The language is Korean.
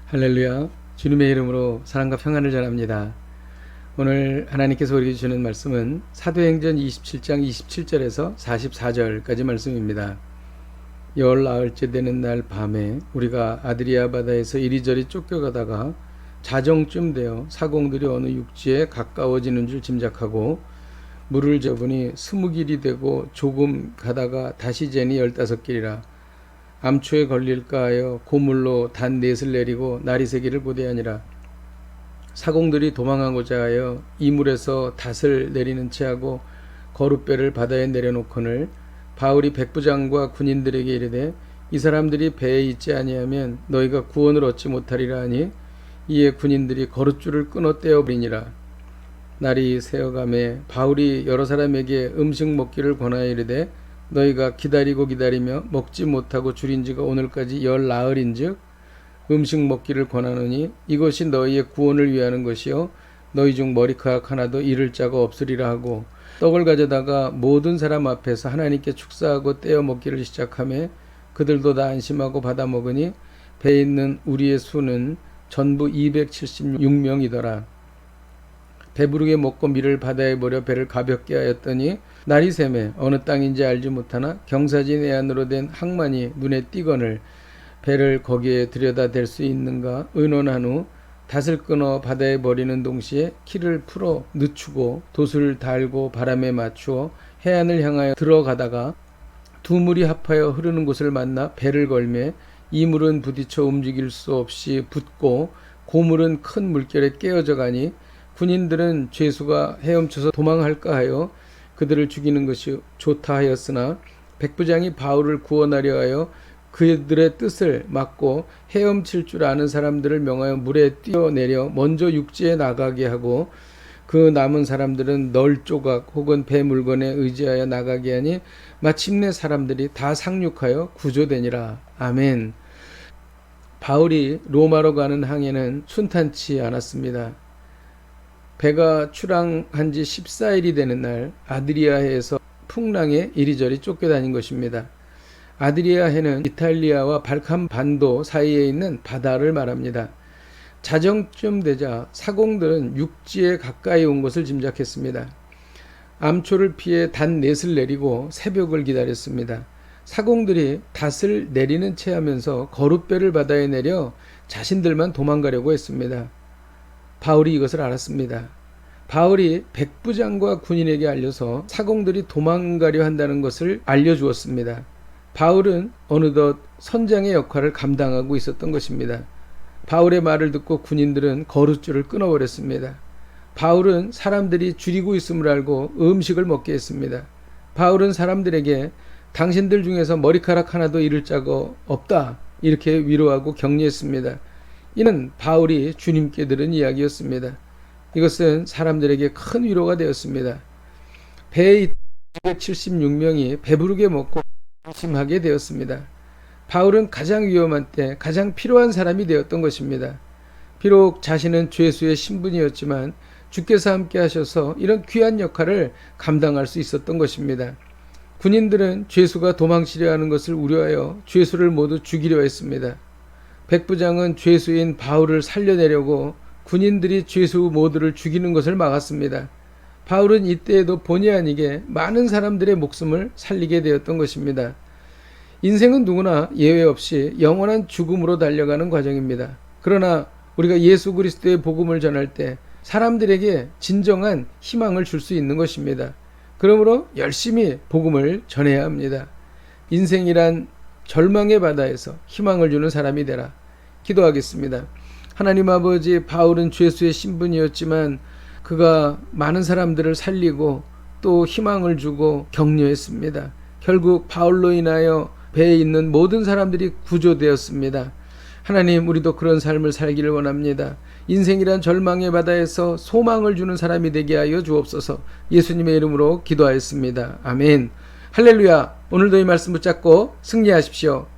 할렐루야. 주님의 이름으로 사랑과 평안을 전합니다. 오늘 하나님께서 우리에게 주시는 말씀은 사도행전 27장 27절에서 44절까지 말씀입니다. 열 나흘째 되는 날 밤에 우리가 아드리아 바다에서 이리저리 쫓겨가다가 자정쯤 되어 사공들이 어느 육지에 가까워지는 줄 짐작하고 물을 접으니 20길이 되고 조금 가다가 다시 재니 15길이라 암초에 걸릴까 하여 고물로 단 넷을 내리고 날이 새기를 고대하니라. 사공들이 도망하고자 하여 이물에서 닷을 내리는 채 하고 거룻배를 바다에 내려놓거늘 바울이 백부장과 군인들에게 이르되 이 사람들이 배에 있지 아니하면 너희가 구원을 얻지 못하리라 하니 이에 군인들이 거룻줄을 끊어 떼어버리니라. 날이 새어가매 바울이 여러 사람에게 음식 먹기를 권하여 이르되 너희가 기다리며 먹지 못하고 줄인 지가 오늘까지 열 나흘인즉 음식 먹기를 권하노니 이것이 너희의 구원을 위하는 것이요 너희 중 머리카락 하나도 잃을 자가 없으리라 하고 떡을 가져다가 모든 사람 앞에서 하나님께 축사하고 떼어 먹기를 시작하며 그들도 다 안심하고 받아 먹으니 배에 있는 우리의 수는 전부 276명이더라. 배부르게 먹고 밀을 바다에 버려 배를 가볍게 하였더니 날이 새매 어느 땅인지 알지 못하나 경사진 해안으로 된 항만이 눈에 띄거늘 배를 거기에 들여다 댈 수 있는가 의논한 후 닷을 끊어 바다에 버리는 동시에 키를 풀어 늦추고 돛을 달고 바람에 맞추어 해안을 향하여 들어가다가 두 물이 합하여 흐르는 곳을 만나 배를 걸매 이 물은 부딪혀 움직일 수 없이 붙고 고물은 큰 물결에 깨어져 가니 군인들은 죄수가 헤엄쳐서 도망할까 하여 그들을 죽이는 것이 좋다 하였으나 백부장이 바울을 구원하려 하여 그들의 뜻을 막고 헤엄칠 줄 아는 사람들을 명하여 물에 뛰어내려 먼저 육지에 나가게 하고 그 남은 사람들은 널 조각 혹은 배 물건에 의지하여 나가게 하니 마침내 사람들이 다 상륙하여 구조되니라. 아멘. 바울이 로마로 가는 항해는 순탄치 않았습니다. 배가 출항한 지 14일이 되는 날 아드리아해에서 풍랑에 이리저리 쫓겨다닌 것입니다. 아드리아해는 이탈리아와 발칸 반도 사이에 있는 바다를 말합니다. 자정쯤 되자 사공들은 육지에 가까이 온 것을 짐작했습니다. 암초를 피해 단 넷을 내리고 새벽을 기다렸습니다. 사공들이 닷을 내리는 채 하면서 거룻배를 바다에 내려 자신들만 도망가려고 했습니다. 바울이 이것을 알았습니다. 바울이 백부장과 군인에게 알려서 사공들이 도망가려 한다는 것을 알려주었습니다. 바울은 어느덧 선장의 역할을 감당하고 있었던 것입니다. 바울의 말을 듣고 군인들은 거룻줄을 끊어버렸습니다. 바울은 사람들이 줄이고 있음을 알고 음식을 먹게 했습니다. 바울은 사람들에게 당신들 중에서 머리카락 하나도 잃을 자가 없다 이렇게 위로하고 격려했습니다. 이는 바울이 주님께 들은 이야기였습니다. 이것은 사람들에게 큰 위로가 되었습니다. 배에 있던 276명이 배부르게 먹고 안심하게 되었습니다. 바울은 가장 위험한 때 가장 필요한 사람이 되었던 것입니다. 비록 자신은 죄수의 신분이었지만 주께서 함께 하셔서 이런 귀한 역할을 감당할 수 있었던 것입니다. 군인들은 죄수가 도망치려 하는 것을 우려하여 죄수를 모두 죽이려 했습니다. 백부장은 죄수인 바울을 살려내려고 군인들이 죄수 모두를 죽이는 것을 막았습니다. 바울은 이때에도 본의 아니게 많은 사람들의 목숨을 살리게 되었던 것입니다. 인생은 누구나 예외 없이 영원한 죽음으로 달려가는 과정입니다. 그러나 우리가 예수 그리스도의 복음을 전할 때 사람들에게 진정한 희망을 줄 수 있는 것입니다. 그러므로 열심히 복음을 전해야 합니다. 인생이란 절망의 바다에서 희망을 주는 사람이 되라. 기도하겠습니다. 하나님 아버지, 바울은 죄수의 신분이었지만 그가 많은 사람들을 살리고 또 희망을 주고 격려했습니다. 결국 바울로 인하여 배에 있는 모든 사람들이 구조되었습니다. 하나님, 우리도 그런 삶을 살기를 원합니다. 인생이란 절망의 바다에서 소망을 주는 사람이 되게 하여 주옵소서. 예수님의 이름으로 기도하였습니다. 아멘. 할렐루야. 오늘도 이 말씀 붙잡고 승리하십시오.